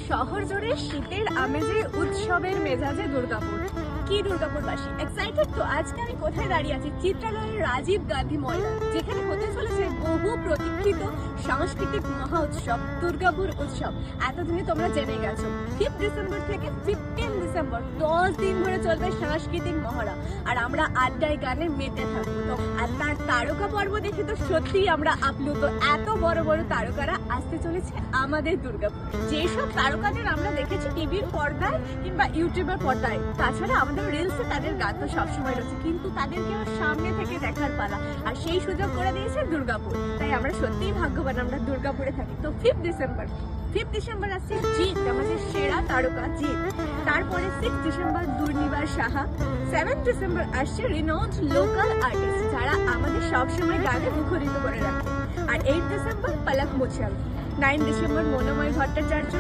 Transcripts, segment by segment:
শহর জুড়ে শীতের আমেজে উৎসবের মেজাজে দুর্গাপুর। কি দুর্গাপুরবাসী এক্সাইটেড তো? আজকে আমি কোথায় দাঁড়িয়ে আছি? চিত্রালয়ের রাজীব গান্ধী ময়দান, যেখানে হতে চলেছে বহু প্রতীক্ষিত সাংস্কৃতিক মহা উৎসব দুর্গাপুর উৎসব। এতদিনে তোমরা জেনে গেছো 5 ডিসেম্বর থেকে 15 ডিসেম্বর 10 দিন ধরে চলবে সাংস্কৃতিক মহড়া, আর আমরা আড্ডায় গানে মেতে থাকবো। তো আর তার তারকা পর্ব দেখে তো সত্যিই আমরা আপ্লুত। এত বড় বড় তারকারা আসতে চলেছে আমাদের দুর্গাপুর। যেসব তারকাদের আমরা দেখেছি টিভির পর্দায় কিংবা ইউটিউবের পর্দায়, তাছাড়া আমাদের রিলসে তাদের গান তো সবসময় রয়েছে, কিন্তু তাদেরকে সামনে থেকে দেখার পালা আর সেই সুযোগ করে দিয়েছে দুর্গাপুর। তাই আমরা সত্যিই ভাগ্যবান আমরা দুর্গাপুরে থাকি। তো 5 ডিসেম্বর আসছে জিৎ, আমাদের সেরা তারকা জিৎ। তারপরে 6 ডিসেম্বর দুর্নিবার সাহা। 7 ডিসেম্বর আসছে রিনাউন্ড লোকাল আর্টিস্ট, যারা আমাদের সবসময় গানে মুখরিত করে রাখে। আর 8 ডিসেম্বর পলক মুছল। 9 ডিসেম্বর মনোময় ভট্টাচার্য।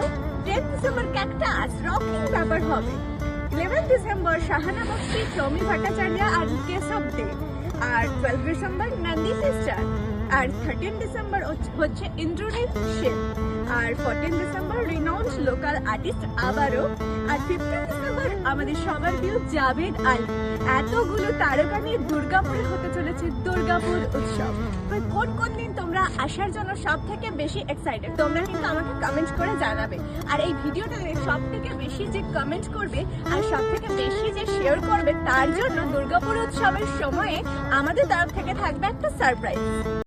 10 ডিসেম্বর ক্যাকটাস রকিং ব্যাপার হবে। 11 ডিসেম্বর শাহানা বক্সি, টমি ভট্টাচার্য আর কেশব দে। আর 12 ডিসেম্বর নন্দী সিস্টার। আর 13 ডিসেম্বর হচ্ছে ইন্দ্রনীল সেন। আর 14 ডিসেম্বর রিনাউন্ড লোকাল আর্টিস্ট আবারও। আর 15 ডিসেম্বর আমাদের সবার প্রিয় জাভেদ আলী। এতগুলো তারকা নিয়ে দুর্গাপুরে হতে চলেছে দুর্গাপুর উৎসব। কোন কোন দিন তোমরা আসার জন্য সব থেকে বেশি এক্সাইটেড তোমরা কিন্তু আমাকে কমেন্ট করে জানাবে। আর এই ভিডিওটা সব থেকে বেশি যে কমেন্ট করবে আর সব থেকে বেশি যে শেয়ার করবে, তার জন্য দুর্গাপুর উৎসবের সময়ে আমাদের তরফ থেকে থাকবে একটা সারপ্রাইজ।